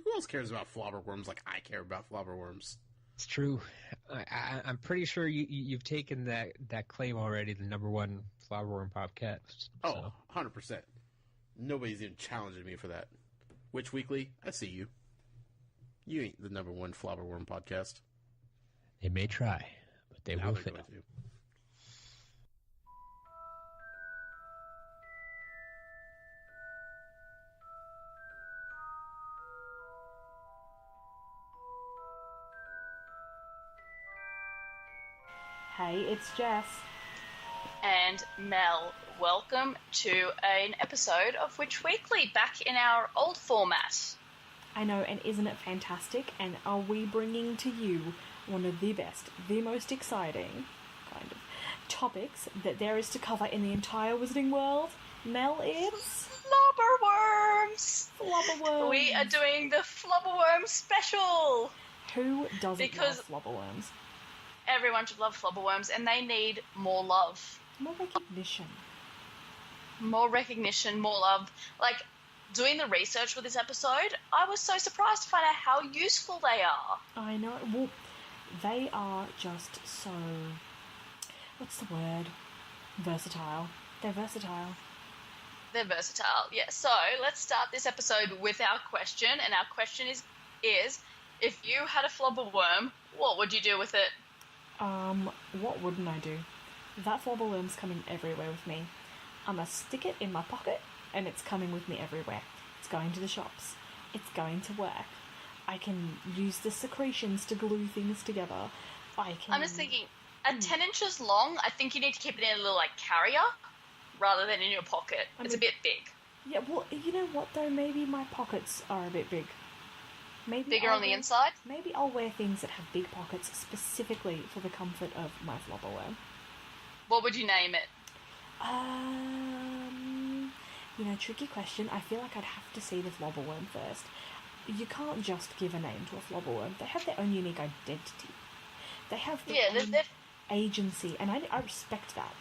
who else cares about flobberworms like I care about flobberworms? It's true. I'm pretty sure you've taken that claim already, the number one Flobberworm podcast. Oh, 100%. Nobody's even challenging me for that. Witch Weekly, I see you. You ain't the number one Flobberworm podcast. They may try, but they will fail. Hey, it's Jess. And Mel. Welcome to an episode of Witch Weekly, back in our old format. I know, and isn't it fantastic? And are we bringing to you one of the best, the most exciting, kind of, topics that there is to cover in the entire Wizarding world? Mel, it's... Flobberworms! Flobberworms! We are doing the Flobberworm Special! Who doesn't love Flobberworms? Everyone should love Flobberworms, and they need more love. More recognition. More recognition, more love. Like, doing the research for this episode, I was so surprised to find out how useful they are. I know. Well, they are just so... What's the word? Versatile. They're versatile. They're versatile, yeah. So, let's start this episode with our question, and our question is if you had a Flobberworm, what would you do with it? What wouldn't I do? That Flobberworm's coming everywhere with me. I'm gonna stick it in my pocket, and it's coming with me everywhere. It's going to the shops. It's going to work. I can use the secretions to glue things together. I'm just thinking, at 10 inches long, I think you need to keep it in a little, carrier, rather than in your pocket. It's a bit big. Yeah, well, you know what, though? Maybe my pockets are a bit big. Maybe bigger on the inside? Maybe I'll wear things that have big pockets specifically for the comfort of my Flobberworm. What would you name it? Tricky question. I feel like I'd have to see the Flobberworm first. You can't just give a name to a Flobberworm. They have their own unique identity. They have their own agency, and I respect that.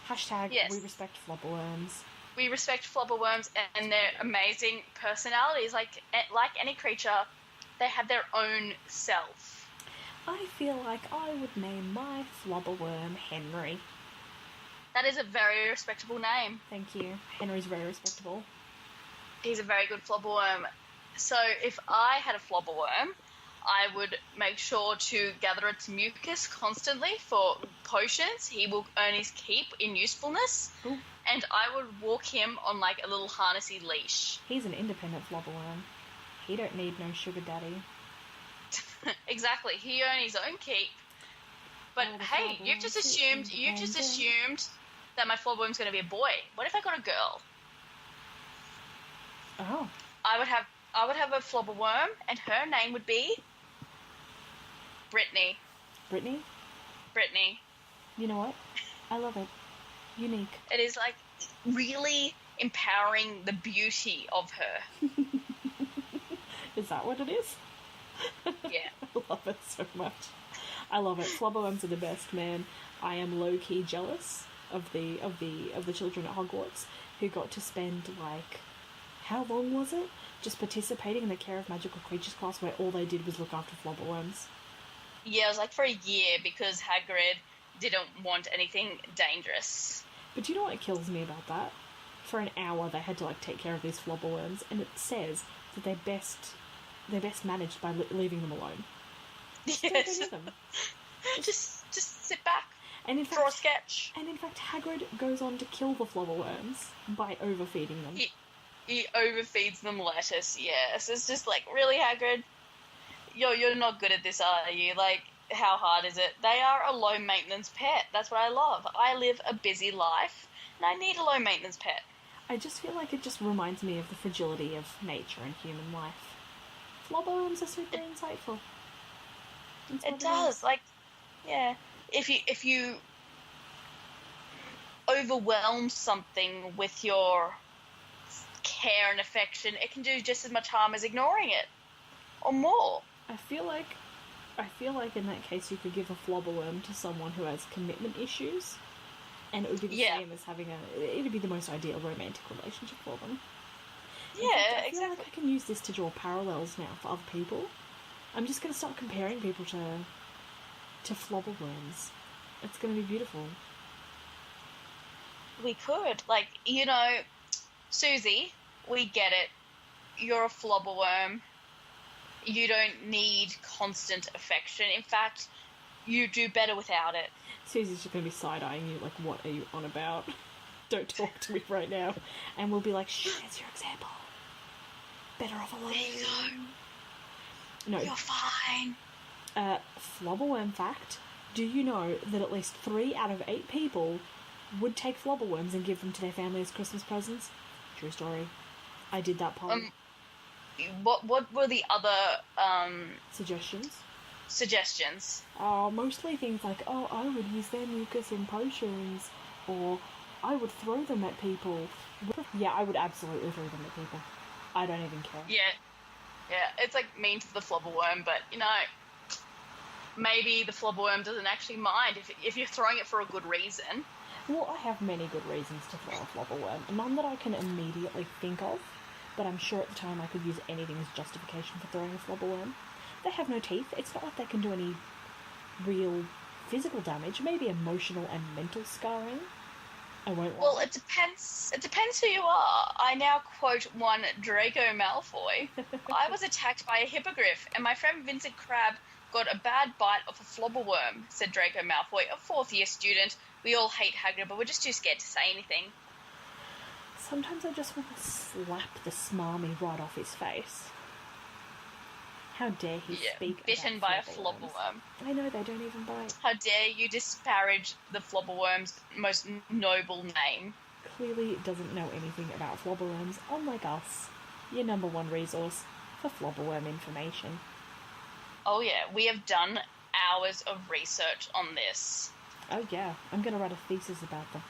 Hashtag, yes. We respect Flobberworms. We respect Flobberworms and their amazing personalities. Like any creature, they have their own self. I feel like I would name my FlobberwormHenry. That is a very respectable name. Thank you. Henry's very respectable. He's a very good Flobberworm. So if I had a Flobberworm, I would make sure to gather its mucus constantly for potions. He will earn his keep in usefulness. Ooh. And I would walk him on a little harnessy leash. He's an independent Flobberworm. He don't need no sugar daddy. Exactly. He earned his own keep. But hey, you've just assumed that my Flobberworm's going to be a boy. What if I got a girl? Oh. I would have a Flobberworm, and her name would be Brittany. Brittany? Brittany. You know what? I love it. Unique. It is really empowering the beauty of her. Is that what it is? Yeah. I love it so much. I love it. Flobberworms are the best, man. I am low key jealous of the children at Hogwarts who got to spend how long was it? Just participating in the Care of Magical Creatures class where all they did was look after Flobberworms. Yeah, it was for a year because Hagrid didn't want anything dangerous. But do you know what kills me about that? For an hour they had to take care of these Flobberworms, and it says that they're best managed by leaving them alone. Yes. Them. just sit back. And in fact, draw a sketch. And in fact, Hagrid goes on to kill the Flobberworms by overfeeding them. He overfeeds them lettuce. Yes, it's just really, Hagrid. You're not good at this, are you? How hard is it? They are a low-maintenance pet. That's what I love. I live a busy life, and I need a low-maintenance pet. I just feel like it just reminds me of the fragility of nature and human life. Flobberworms are super insightful. It does. Yeah. If you overwhelm something with your care and affection, it can do just as much harm as ignoring it. Or more. I feel like in that case you could give a Flobberworm to someone who has commitment issues, and it would be the same as having it'd be the most ideal romantic relationship for them. Yeah, I feel exactly. like I can use this to draw parallels now for other people. I'm just going to start comparing people to flobberworms. It's going to be beautiful. We could. Like, Susie, we get it. You're a flobberworm. You don't need constant affection. In fact, you do better without it. Susie's just going to be side-eyeing you like, what are you on about? Don't talk to me right now. And we'll be like, shh, it's your example. Better off alone. There you go. No. You're fine. Flobberworm fact. Do you know that at least 3 out of 8 people would take flobberworms and give them to their family as Christmas presents? True story. I did that poll. What were the other Suggestions? Mostly things like, I would use their mucus in potions, or I would throw them at people. Yeah, I would absolutely throw them at people. I don't even care. Yeah, it's like mean to the flobberworm, but maybe the flobberworm doesn't actually mind if you're throwing it for a good reason. Well, I have many good reasons to throw a flobberworm. None that I can immediately think of, but I'm sure at the time I could use anything as justification for throwing a flobberworm. They have no teeth. It's not like they can do any real physical damage. Maybe emotional and mental scarring. I won't lie. Well, it depends. It depends who you are. I now quote one Draco Malfoy. I was attacked by a hippogriff, and my friend Vincent Crabbe got a bad bite of a flobberworm, said Draco Malfoy, a 4th-year student. We all hate Hagrid, but we're just too scared to say anything. Sometimes I just want to slap the smarmy right off his face. How dare he speak bitten about by a flobberworms. flobberworm. I know, they don't even bite. How dare you disparage the flobberworm's most noble name. Clearly doesn't know anything about flobberworms, unlike us, your number one resource for flobberworm information. Oh yeah, we have done hours of research on this. Oh yeah, I'm going to write a thesis about them.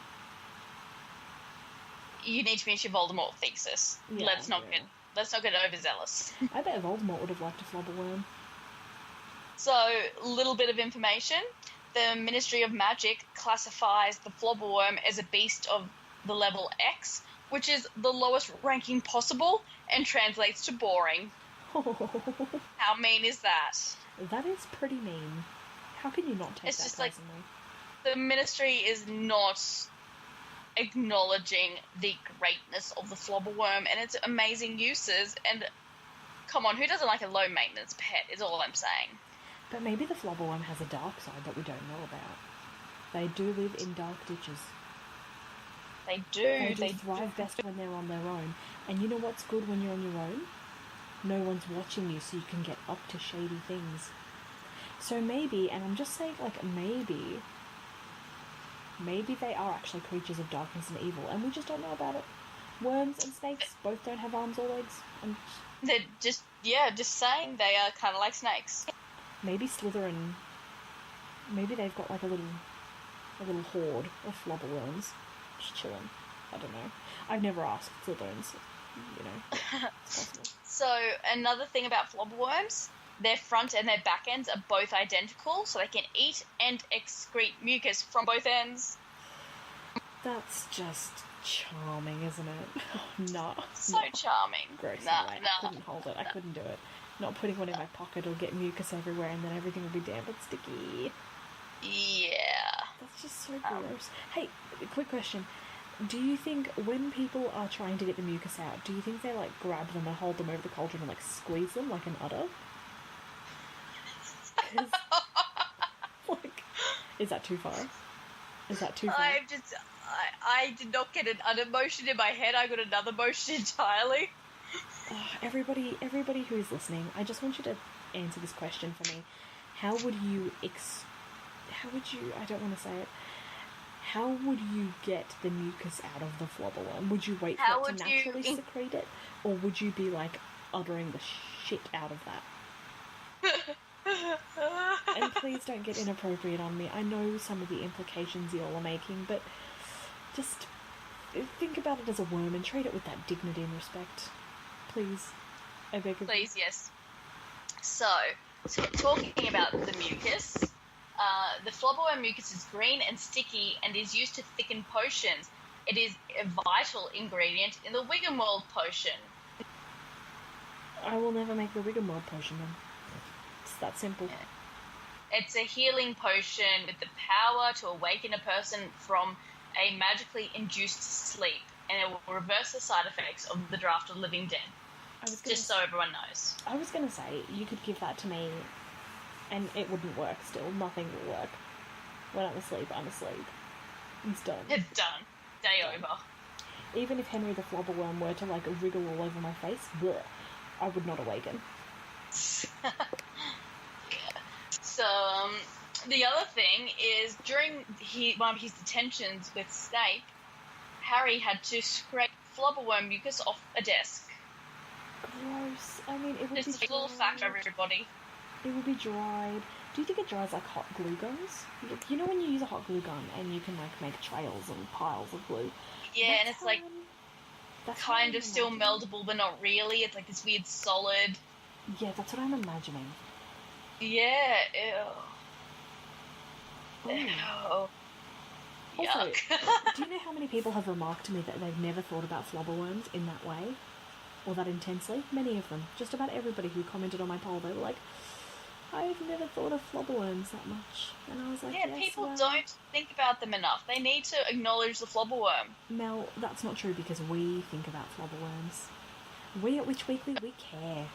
You need to finish your Voldemort thesis. Yeah, Let's not get overzealous. I bet Voldemort would have liked a flobberworm. So, a little bit of information. The Ministry of Magic classifies the flobberworm as a beast of the level X, which is the lowest ranking possible, and translates to boring. How mean is that? That is pretty mean. How can you not take It's that just like- personally? The Ministry is not acknowledging the greatness of the flobberworm and its amazing uses, and come on, who doesn't like a low maintenance pet is all I'm saying. But maybe the flobberworm has a dark side that we don't know about. They do live in dark ditches. They do. They thrive best when they're on their own. And you know what's good when you're on your own? No one's watching you, so you can get up to shady things. So maybe, and I'm just saying, like, maybe they are actually creatures of darkness and evil, and we just don't know about it. Worms and snakes both don't have arms or legs. They're just saying they are kind of like snakes. Maybe Slytherin, maybe they've got like a little horde of flobberworms just chilling. I don't know. I've never asked Slytherins, It's possible. So, another thing about flobberworms, their front and their back ends are both identical, so they can eat and excrete mucus from both ends. That's just charming, isn't it? No. So charming. Gross. Nah. I couldn't hold it. I couldn't do it. Not putting one in my pocket will get mucus everywhere and then everything will be damp and sticky. Yeah. That's just so gross. Hey, quick question. Do you think when people are trying to get the mucus out, do you think they like grab them and hold them over the cauldron and like squeeze them like an udder? 'Cause, like, is that too far? Is that too far? I did not get an udder motion in my head. I got another motion entirely. Everybody who is listening, I just want you to answer this question for me. How would you I don't want to say it. How would you get the mucus out of the flobberworm? Would you wait for it to naturally secrete it? Or would you be, like, uttering the shit out of that? And please don't get inappropriate on me. I know some of the implications you all are making, but just think about it as a worm and treat it with that dignity and respect. Please. I beg of you. Please, yes. So talking about the mucus, the flobberworm mucus is green and sticky and is used to thicken potions. It is a vital ingredient in the Wiggenweld potion. I will never make the Rigmarole potion then. It's that simple. It's a healing potion with the power to awaken a person from a magically induced sleep, and it will reverse the side effects of the Draft of the Living Dead. Just so everyone knows. I was going to say, you could give that to me, and it wouldn't work still. Nothing will work. When I'm asleep, I'm asleep. It's done. It's done. Day over. Even if Henry the Flobberworm were to, like, wriggle all over my face, bleh, I would not awaken. So, the other thing is, during one of his detentions with Snape, Harry had to scrape Flobberworm mucus off a desk. Gross. I mean, it would Just be a little fact for everybody. It would be dried. Do you think it dries like hot glue guns? You know when you use a hot glue gun and you can, like, make trails and piles of glue? Yeah, and it's, like, kind of still meldable, but not really. It's, like, this weird solid... Yeah, that's what I'm imagining. Yeah, ew. Ew. Also, Yuck. do you know how many people have remarked to me that they've never thought about flobberworms in that way? Or that intensely? Many of them. Just about everybody who commented on my poll, they were like, I've never thought of flobberworms that much. And I was like, yeah, yes, people well... don't think about them enough. They need to acknowledge the flobberworm. Mel, that's not true because we think about flobberworms. We at Witch Weekly, we care.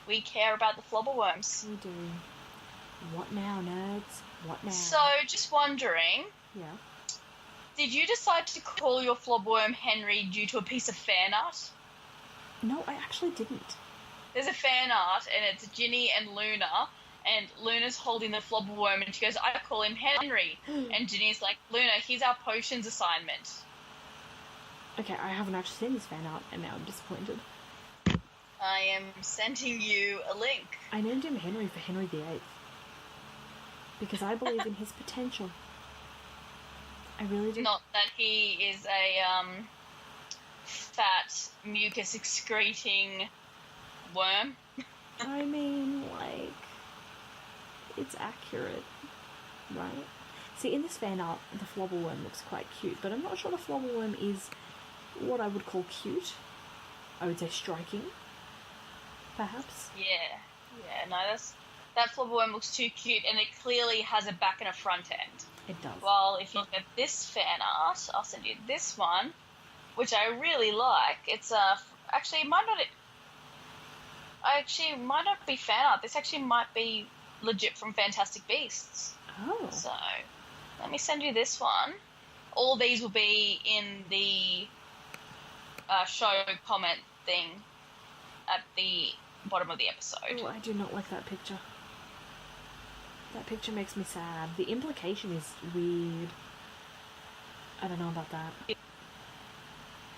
We care about the flobberworms. We do. What now, nerds? What now? So, just wondering... Yeah? Did you decide to call your FlobberwormHenry due to a piece of fan art? No, I actually didn't. There's a fan art, and it's Ginny and Luna, and Luna's holding the flobberworm, and she goes, I call him Henry. And Ginny's like, Luna, here's our potions assignment. Okay, I haven't actually seen this fan art, and now I'm disappointed. I am sending you a link. I named him Henry for Henry VIII. Because I believe in his potential. I really do. Not that he is a, fat, mucus-excreting worm. I mean, like, it's accurate, right? See, in this fan art, the flobberworm looks quite cute, but I'm not sure the flobberworm is what I would call cute. I would say striking, perhaps. Yeah, no, that flobberworm looks too cute, and it clearly has a back and a front end. It does. Well, if you look at this fan art, I'll send you this one, which I really like. It's actually it might not be fan art. This actually might be legit from Fantastic Beasts. Oh. So, let me send you this one. All these will be in the show comment thing at the bottom of the episode. Oh, I do not like that picture. That picture makes me sad. The implication is weird. I don't know about that.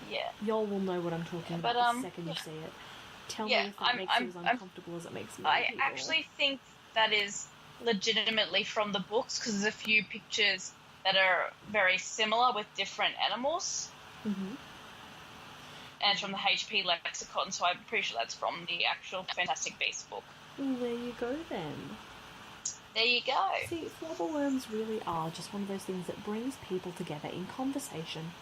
Yeah. Y'all will know what I'm talking about the second you see it. Tell me if that makes you as uncomfortable as it makes me. I actually think that is legitimately from the books, because there's a few pictures that are very similar with different animals. Mm-hmm. And it's from the HP lexicon, so I'm pretty sure that's from the actual Fantastic Beasts book. Well, there you go then. There you go. See, flobberworms really are just one of those things that brings people together in conversation.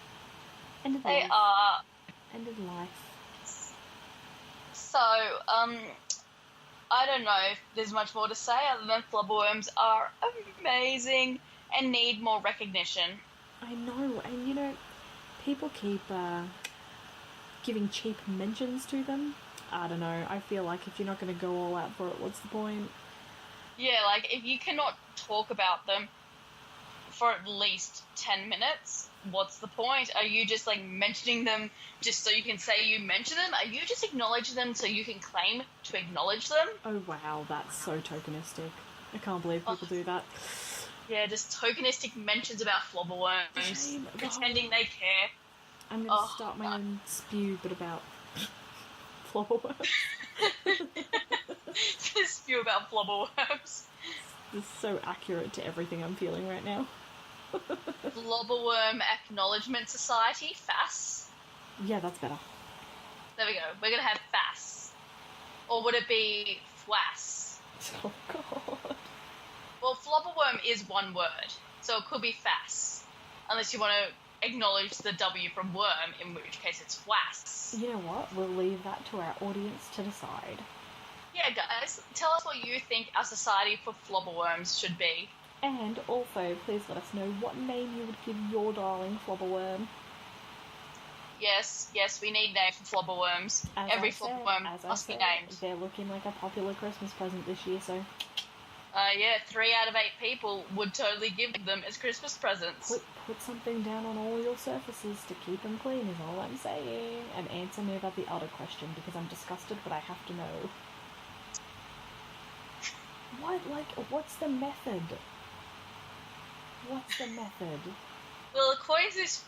End of They life. are. End of life. So, I don't know if there's much more to say other than flobberworms are amazing and need more recognition. I know, and you know, people keep giving cheap mentions to them. I don't know, I feel like if you're not going to go all out for it, what's the point? Yeah, like, if you cannot talk about them for at least 10 minutes, what's the point? Are you just, like, mentioning them just so you can say you mention them? Are you just acknowledging them so you can claim to acknowledge them? Oh wow, that's so tokenistic. I can't believe people do that. Yeah, just tokenistic mentions about flobberworms, pretending they care. I'm going to start my own spew, but about flobberworms. Just spew about flobberworms. This is so accurate to everything I'm feeling right now. Flobberworm Acknowledgement Society, FAS. Yeah, that's better. There we go. We're going to have FAS. Or would it be FWAS? Oh, God. Well, flobberworm is one word, so it could be FAS. Unless you want to acknowledge the W from worm, in which case it's was. You know what? We'll leave that to our audience to decide. Yeah, guys, tell us what you think our society for flobberworms should be. And also, please let us know what name you would give your darling flobberworm. Yes, we need names for flobberworms. Every flobberworm must be named. They're looking like a popular Christmas present this year, so... Yeah, 3 out of 8 people would totally give them as Christmas presents. Put something down on all your surfaces to keep them clean is all I'm saying. And answer me about the other question, because I'm disgusted, but I have to know. What's the method? What's the method? Well, according to this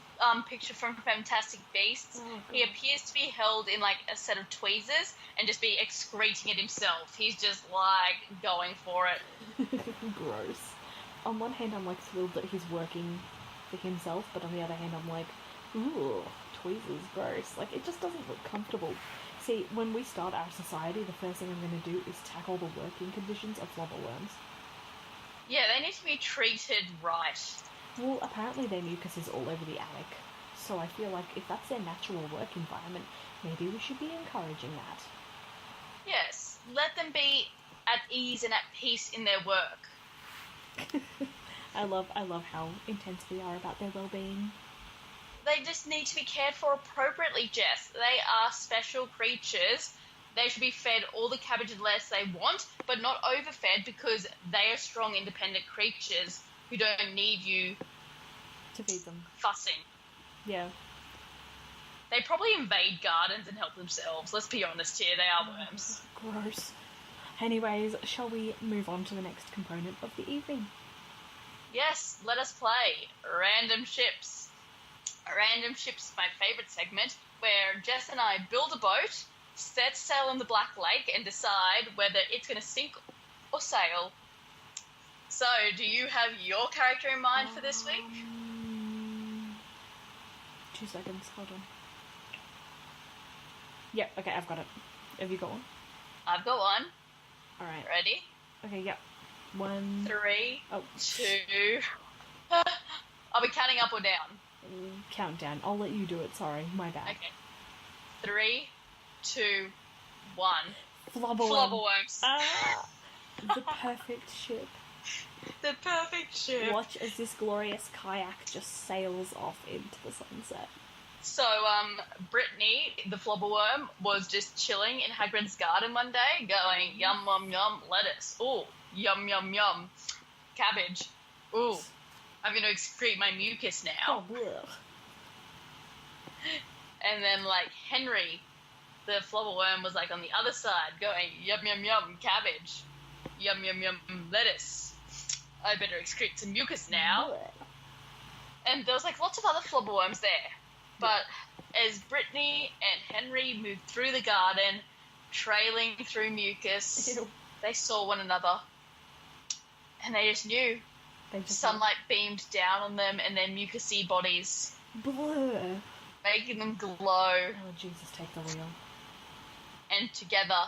picture from Fantastic Beasts, he appears to be held in, like, a set of tweezers and just be excreting it himself. He's just, like, going for it. Gross. On one hand, I'm, like, thrilled that he's working for himself, but on the other hand, I'm like, ooh, tweezers, gross. Like, it just doesn't look comfortable. See, when we start our society, the first thing I'm going to do is tackle the working conditions of flobberworms. Yeah, they need to be treated right. Well, apparently their mucus is all over the attic, so I feel like if that's their natural work environment, maybe we should be encouraging that. Yes, let them be at ease and at peace in their work. I love how intense we are about their well-being. They just need to be cared for appropriately, Jess. They are special creatures. They should be fed all the cabbage and lettuce they want, but not overfed, because they are strong, independent creatures who don't need you to feed them. Fussing. Yeah. They probably invade gardens and help themselves. Let's be honest here, they are worms. Gross. Anyways, shall we move on to the next component of the evening? Yes, let us play Random Ships. Random Ships is my favourite segment, where Jess and I build a boat, set sail on the Black Lake, and decide whether it's going to sink or sail. So, do you have your character in mind for this week? 2 seconds, hold on. Yep, okay, I've got it. Have you got one? I've got one. Alright. Ready? Okay, yep. 1... 3... Oh. 2... I'll be counting up or down. Countdown. I'll let you do it, sorry. My bad. Okay. 3, 2, 1. Flobberworms. Flobberworms. The perfect ship. The perfect ship. Watch as this glorious kayak just sails off into the sunset. So, Brittany, the flobberworm, was just chilling in Hagrid's garden one day, going, yum, yum, yum, lettuce. Ooh, yum, yum, yum, cabbage. Ooh, I'm going to excrete my mucus now. Oh, blech. And then, like, Henry, the flobberworm, was, like, on the other side, going, yum, yum, yum, cabbage. Yum, yum, yum, lettuce. I better excrete some mucus now. Blech. And there was, like, lots of other flobberworms there. But as Brittany and Henry moved through the garden, trailing through mucus, Ew. they saw one another. And they just knew. Sunlight beamed down on them and their mucusy bodies, Bleh. making them glow. Oh, Jesus, take the wheel. And together,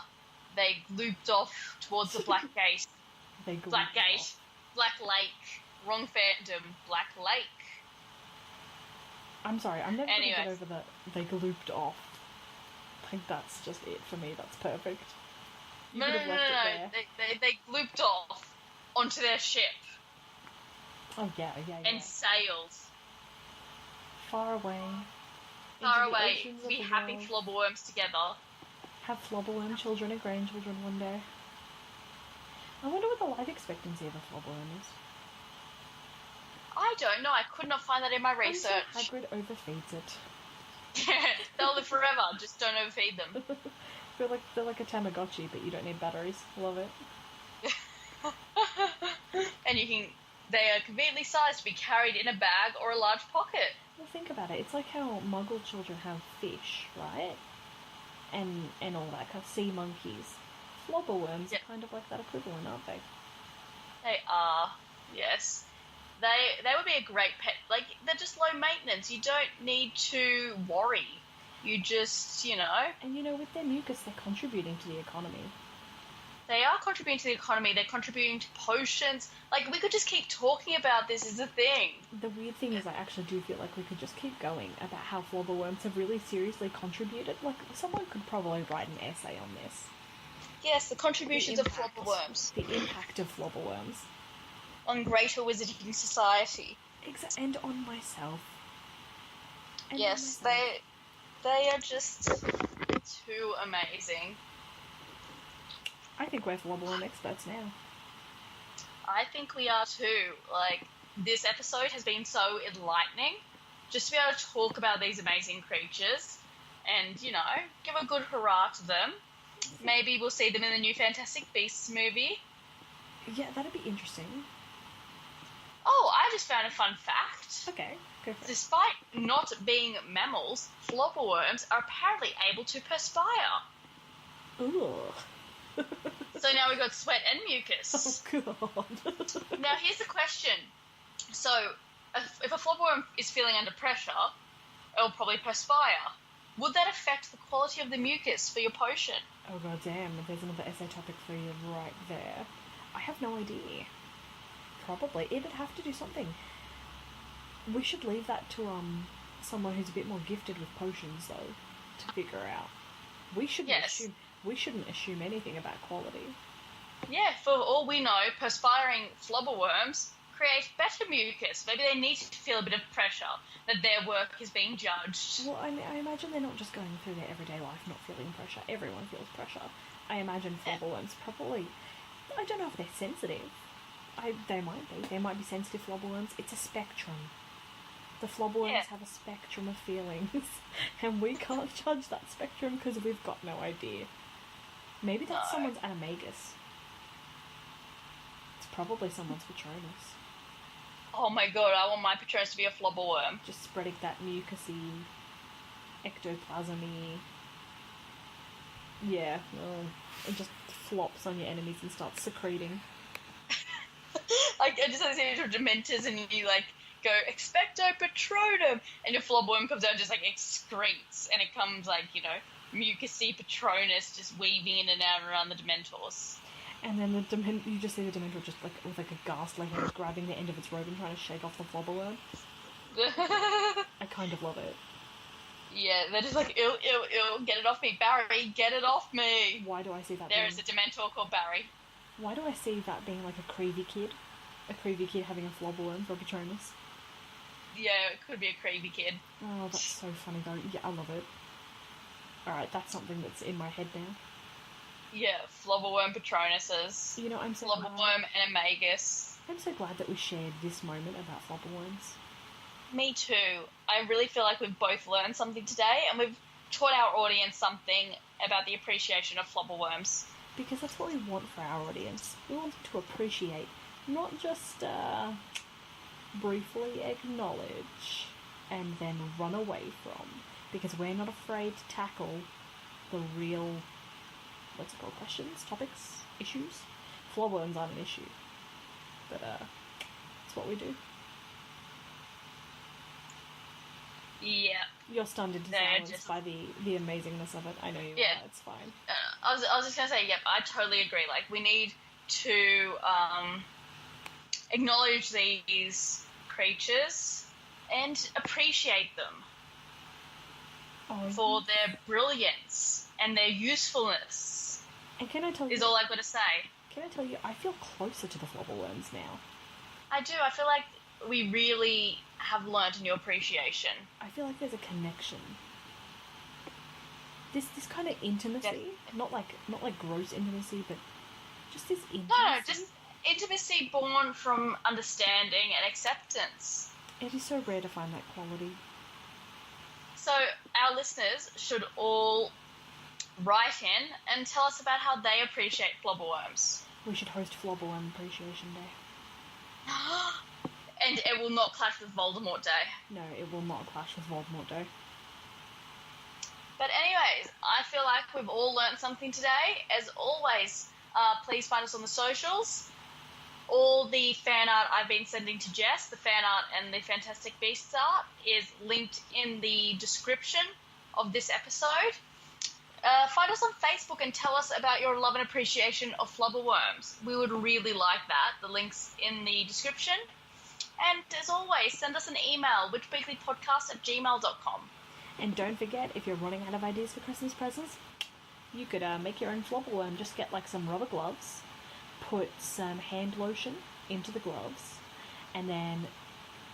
they looped off towards the Black Gate. Black Gate. Off. Black Lake. Wrong fandom. Black Lake. I'm sorry, I'm never going to get Anyways. over that they glooped off. Like, that's just it for me, that's perfect. You No. could have left it there. They looped off onto their ship Oh, yeah. and sailed Far away. far into the away. oceans of Be the happy world. flobberworms together. Have flobberworm children and grandchildren one day. I wonder what the life expectancy of a flobberworm is. I don't know. I could not find that in my I'm research. sure Hagrid overfeeds it. They'll live forever. Just don't overfeed them. They're like a Tamagotchi, but you don't need batteries. Love it. And they are conveniently sized to be carried in a bag or a large pocket. Well, think about it. It's like how Muggle children have fish, right? And all that kind of sea monkeys. Flobberworms Yep. are kind of like that equivalent, aren't they? They are, yes. They would be a great pet. Like, they're just low maintenance. You don't need to worry. You just, And with their mucus, they're contributing to the economy. They are contributing to the economy. They're contributing to potions. Like, we could just keep talking about this as a thing. The weird thing is I actually do feel like we could just keep going about how flobberworms have really seriously contributed. Like, someone could probably write an essay on this. Yes, the contributions of flobberworms. The impact of flobberworms. On greater wizarding society. And on myself. And yes, on myself. they are just too amazing. I think we're flobberworm experts now. I think we are too. Like, this episode has been so enlightening. Just to be able to talk about these amazing creatures and, you know, give a good hurrah to them. Maybe we'll see them in the new Fantastic Beasts movie. Yeah, that'd be interesting. Oh, I just found a fun fact. Okay, go for it. Despite not being mammals, flobberworms are apparently able to perspire. Ooh. So now we've got sweat and mucus. Oh, God. Now, here's the question. So, if a flobberworm is feeling under pressure, it'll probably perspire. Would that affect the quality of the mucus for your potion? Oh, God damn. There's another essay topic for you right there. I have no idea. Probably. It would have to do something. We should leave that to someone who's a bit more gifted with potions, though, to figure out. We shouldn't assume anything about quality. Yeah, for all we know, perspiring flobberworms create better mucus. Maybe they need to feel a bit of pressure that their work is being judged. Well, I imagine they're not just going through their everyday life not feeling pressure. Everyone feels pressure. I imagine flobberworms probably... I don't know if they're sensitive. They might be. They might be sensitive flobberworms. It's a spectrum. The flobberworms have a spectrum of feelings, and we can't judge that spectrum because we've got no idea. Maybe that's someone's animagus. It's probably someone's Patronus. Oh my god, I want my Patronus to be a flobberworm. Just spreading that mucusy, ectoplasmy... Yeah, it just flops on your enemies and starts secreting. Like, I just have this image of Dementors and you, like, go, expecto patronum, and your flobberworm comes out and just, like, excretes, and it comes, like, you know, mucusy Patronus just weaving in and out around the Dementors. And then you just see the Dementor just, like, with, like, a ghastly hand grabbing the end of its robe and trying to shake off the flobberworm. I kind of love it. Yeah, they're just like, ew, ew, ew, get it off me, Barry, get it off me. Why do I see that There is a Dementor called Barry. Why do I see that being like a creevy kid? A creevy kid having a flobberworm for Patronus? Yeah, it could be a creevy kid. Oh, that's so funny though. Yeah, I love it. Alright, that's something that's in my head now. Yeah, flobberworm Patronuses. You know, I'm so Flobberworm and Amagus. I'm so glad that we shared this moment about flobberworms. Me too. I really feel like we've both learned something today, and we've taught our audience something about the appreciation of flobberworms. Because that's what we want for our audience. We want them to appreciate, not just briefly acknowledge and then run away from. Because we're not afraid to tackle the real, what's it called, questions, topics, issues? Flobberworms aren't an issue. But it's what we do. Yeah. You're stunned into silence by the amazingness of it. I know you are. It's fine. I was just going to say, yep, I totally agree. Like, we need to acknowledge these creatures and appreciate them for their brilliance and their usefulness. And can I tell you... Is all I've got to say. Can I tell you, I feel closer to the flobberworms now. I do. I feel like we really have learnt a new appreciation. I feel like there's a connection. This kind of intimacy, not like gross intimacy, but just this intimacy. No, just intimacy born from understanding and acceptance. It is so rare to find that quality. So our listeners should all write in and tell us about how they appreciate flobberworms. We should host Flobberworm Appreciation Day. And it will not clash with Voldemort Day. No, it will not clash with Voldemort Day. But anyways, I feel like we've all learnt something today. As always, please find us on the socials. All the fan art I've been sending to Jess, the fan art and the Fantastic Beasts art, is linked in the description of this episode. Find us on Facebook and tell us about your love and appreciation of flobberworms. We would really like that. The link's in the description. And as always, send us an email, witchweeklypodcast@gmail.com. And don't forget, if you're running out of ideas for Christmas presents, you could make your own flobberworm. Just get like some rubber gloves, put some hand lotion into the gloves, and then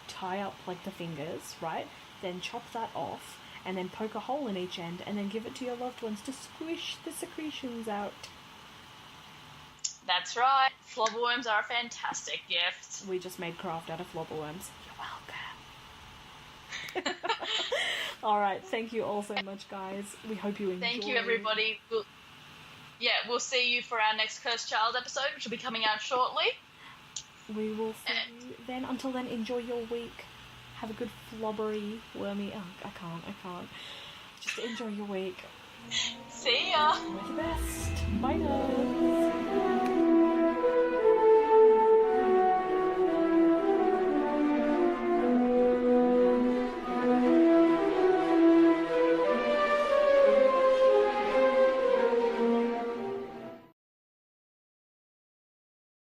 tie up like the fingers, right? Then chop that off, and then poke a hole in each end, and then give it to your loved ones to squish the secretions out. That's right. Flobberworms are a fantastic gift. We just made craft out of flobberworms. You're welcome. Alright, thank you all so much, guys. We hope you enjoyed. Thank you, everybody. We'll see you for our next Cursed Child episode, which will be coming out shortly. We will see you then. Until then, enjoy your week. Have a good flobbery, wormy... Oh, I can't. Just enjoy your week. See ya! You're the best. Bye now.